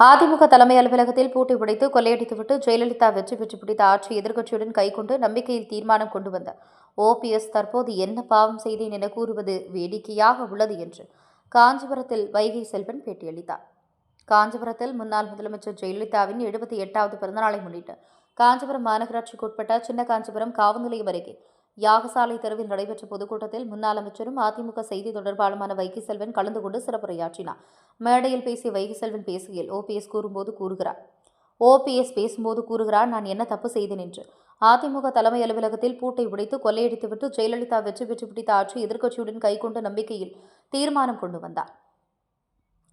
அதிமுக தலைமை அலுவலகத்தில் பூட்டை உடைத்து கொள்ளையடித்துவிட்டு ஜெயலலிதா வெற்றி பெற்று பிடித்த ஆட்சி எதிர்க்கட்சியுடன் கைகொண்டு நம்பிக்கையில் தீர்மானம் கொண்டு வந்த ஓபிஎஸ் தற்போது என்ன பாவம் செய்தேன் என கூறுவது வேடிக்கையாக உள்ளது என்று காஞ்சிபுரத்தில் வைகை செல்வன் பேட்டியளித்தார். காஞ்சிபுரத்தில் முன்னாள் முதலமைச்சர் ஜெயலலிதாவின் 78வது பிறந்தநாளை முன்னிட்டு காஞ்சிபுரம் மாநகராட்சிக்கு உட்பட்ட சின்ன காஞ்சிபுரம் காவல் நிலையம் அருகே யாகசாலை தெருவில் நடைபெற்ற பொதுக்கூட்டத்தில் முன்னாள் அமைச்சரும் அதிமுக செய்தி தொடர்பாளருமான வைகை செல்வன் கலந்து கொண்டு சிறப்புரையாற்றினார். மேடையில் பேசிய வைகை செல்வன் பேசுகையில் ஓபிஎஸ் பேசும்போது கூறுகிறார் நான் என்ன தப்பு செய்தேன் என்று. அதிமுக தலைமை அலுவலகத்தில் பூட்டை உடைத்து கொள்ளையடித்துவிட்டு ஜெயலலிதா வெற்றி பெற்று பிடித்த ஆட்சி எதிர்க்கட்சியுடன் கைகொண்ட நம்பிக்கையில் தீர்மானம் கொண்டு வந்தார்.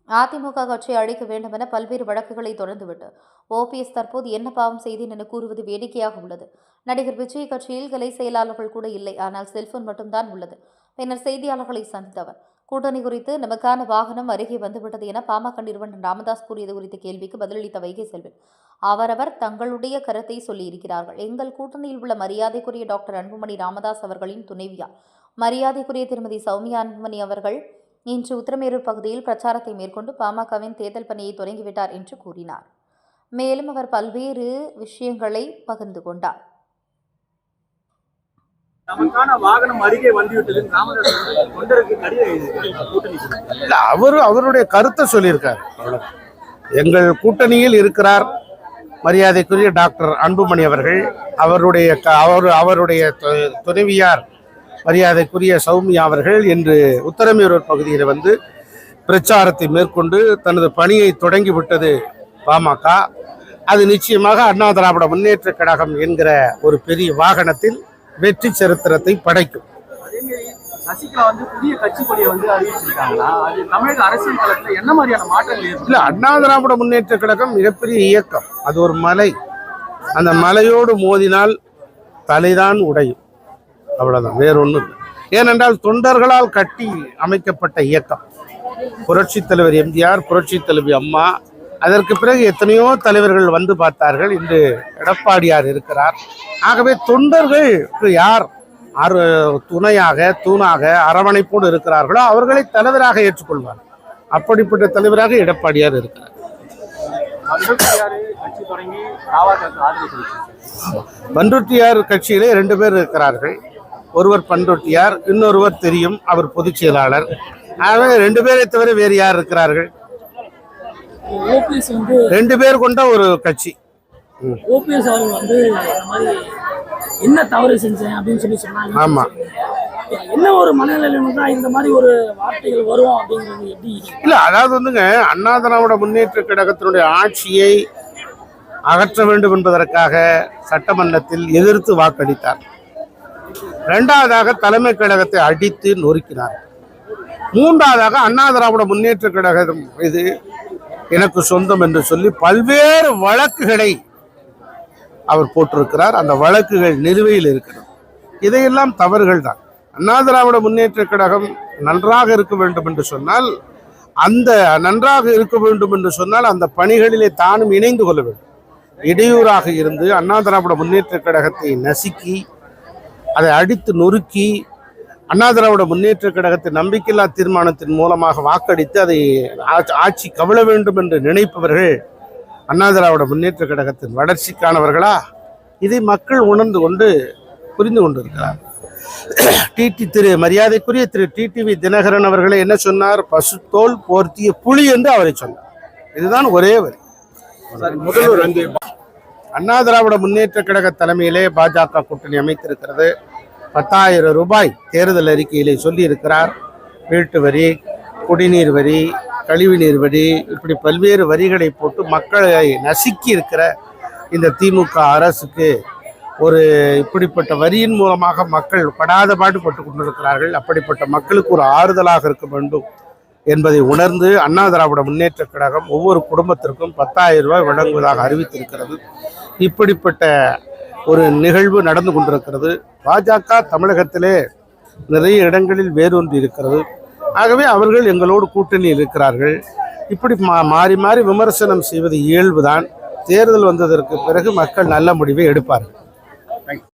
அதிமுக கட்சியை அழிக்க வேண்டும் என பல்வேறு வழக்குகளை தொடர்ந்துவிட்டு ஓபிஎஸ் தற்போது என்ன பாவம் செய்தேன் என கூறுவது வேடிக்கையாக உள்ளது. நடிகர் விஜய் கட்சியில் கிளை செயலாளர்கள் கூட இல்லை, ஆனால் செல்போன் மட்டும்தான் உள்ளது. பின்னர் செய்தியாளர்களை சந்தித்தவர் கூட்டணி குறித்து நமக்கான வாகனம் அருகே வந்துவிட்டது என பாமக நிறுவனர் ராமதாஸ் கூறியது குறித்த கேள்விக்கு பதிலளித்த வைகை செல்வன் அவரவர் தங்களுடைய கருத்தை சொல்லியிருக்கிறார்கள். எங்கள் கூட்டணியில் உள்ள மரியாதைக்குரிய டாக்டர் அன்புமணி ராமதாஸ் அவர்களின் துணைவியார் மரியாதைக்குரிய திருமதி சௌமியா அன்புமணி அவர்கள் இன்று உத்திரமேரூர் பகுதியில் பிரச்சாரத்தை மேற்கொண்டு பாமகவின் தேர்தல் பணியை தொடங்கிவிட்டார் என்று கூறினார். மேலும் அவர் பல்வேறு விஷயங்களை பகிர்ந்து கொண்டார். அவருடைய கருத்தை சொல்லியிருக்கார். எங்கள் கூட்டணியில் இருக்கிறார் மரியாதைக்குரிய டாக்டர் அன்புமணி அவர்கள், அவருடைய துணைவியார் மரியாதைக்குரிய சௌமியா அவர்கள் இன்று உத்தரமேரூர் பகுதியில் வந்து பிரச்சாரத்தை மேற்கொண்டு தனது பணியை தொடங்கிவிட்டது பாமக. அது நிச்சயமாக அண்ணா திராவிட முன்னேற்ற கழகம் என்கிற ஒரு பெரிய வாகனத்தில் வெற்றி சரித்திரத்தை படைக்கும். சசிகலா வந்து புதிய கட்சி கொடியை வந்து அறிவிச்சிருக்காங்களா? அது தமிழக அரசியல் களத்துல என்ன மாதிரியான மாற்றங்கள் இல்ல, அண்ணா திராவிட முன்னேற்ற கழகம் மிகப்பெரிய இயக்கம். அது ஒரு மலை, அந்த மலையோடு மோதினால் தலைதான் உடையும், அவ்வளவுதான், வேறொன்றும் இல்லை. ஏனென்றால் தொண்டர்களால் கட்டி அமைக்கப்பட்ட இயக்கம். புரட்சி தலைவர் எம்ஜிஆர், புரட்சி தலைவி அம்மா, அதற்கு பிறகு எத்தனையோ தலைவர்கள் வந்து பார்த்தார்கள். இன்று எடப்பாடியார் இருக்கிறார். ஆகவே தொண்டர்களுக்கு யார் துணையாக தூணாக அரவணைப்போடு இருக்கிறார்களோ அவர்களை தலைவராக ஏற்றுக்கொள்வார். அப்படிப்பட்ட தலைவராக எடப்பாடியார் இருக்கிறார். பண்ருட்டியார் கட்சியிலே 2 பேர் இருக்கிறார்கள். ஒருவர் பண்ருட்டியார், இன்னொருவர் தெரியும், அவர் பொதுச் செயலாளர். ஆகவே 2 பேரை தவிர வேறு யார் இருக்கிறார்கள்? 2 பேர் கொண்ட ஒரு கட்சி. ஓபிஎஸ் அவர்கள் வந்து என்ன தவறு செஞ்சேன் அப்படின்னு சொல்லி சொன்னாங்க. ஆமா, என்ன ஒரு மனநிலையில இந்த மாதிரி ஒரு வார்த்தைகள் வரும் அப்படிங்கிறது எப்படி? இல்ல, அதாவது வந்துங்க, அண்ணா திராவிட முன்னேற்ற கழகத்தினுடைய ஆட்சியை அகற்ற வேண்டும் என்பதற்காக சட்டமன்றத்தில் எதிர்த்து வாக்களித்தார். 2வதாக தலைமை கழகத்தை அடித்து நொறுக்கினார். 3வதாக அண்ணா திராவிட முன்னேற்ற கழகம் இது எனக்கு சொந்தம் என்று சொல்லி பல்வேறு வழக்குகளை அவர் போட்டிருக்கிறார். அந்த வழக்குகள் நிலுவையில் இருக்கிறது. இதையெல்லாம் தவறுகள் தான். அண்ணா திராவிட முன்னேற்ற கழகம் நன்றாக இருக்க வேண்டும் என்று சொன்னால் அந்த பணிகளிலே தானும் இணைந்து கொள்ள வேண்டும். இடையூறாக இருந்து அண்ணா திராவிட முன்னேற்ற கழகத்தை நசுக்கி அதை அடித்து நொறுக்கி அண்ணா திராவிட முன்னேற்ற கழகத்தின் நம்பிக்கையில்லா தீர்மானத்தின் மூலமாக வாக்களித்து அதை ஆட்சி கவிழ வேண்டும் என்று நினைப்பவர்கள் அண்ணா திராவிட முன்னேற்ற கழகத்தின் வளர்ச்சிக்கானவர்களா? இதை மக்கள் உணர்ந்து கொண்டு புரிந்து கொண்டிருக்கிறார். மரியாதைக்குரிய திரு டிடிவி தினகரன் அவர்களை என்ன சொன்னார்? பசுத்தோல் போர்த்திய புலி என்று அவரை சொன்னார். இதுதான் ஒரே வரி. அண்ணா திராவிட முன்னேற்ற கழக தலைமையிலே பாஜக கூட்டணி அமைத்திருக்கிறது. 10,000 ரூபாய் தேர்தல் அறிக்கையிலே சொல்லி இருக்கிறார். வீட்டு வரி, குடிநீர் வரி, கழிவுநீர் வரி, இப்படி பல்வேறு வரிகளை போட்டு மக்களை நசுக்கி இருக்கிற இந்த திமுக அரசுக்கு இப்படிப்பட்ட வரியின் மூலமாக மக்கள் படாத பாடுபட்டு கொண்டிருக்கிறார்கள். அப்படிப்பட்ட மக்களுக்கு ஒரு ஆறுதலாக இருக்க வேண்டும் என்பதை உணர்ந்து அண்ணா திராவிட முன்னேற்ற கழகம் ஒவ்வொரு குடும்பத்திற்கும் 10,000 ரூபாய் வழங்குவதாக அறிவித்திருக்கிறது. இப்படிப்பட்ட ஒரு நிகழ்வு நடந்து கொண்டிருக்கிறது. பாஜக தமிழகத்திலே நிறைய இடங்களில் வேரூன்றி இருக்கிறது. ஆகவே அவர்கள் எங்களோடு கூட்டணியில் இருக்கிறார்கள். இப்படி மாறி மாறி விமர்சனம் செய்வது இயல்புதான். தேர்தல் வந்ததற்கு பிறகு மக்கள் நல்ல முடிவை எடுப்பார்கள்.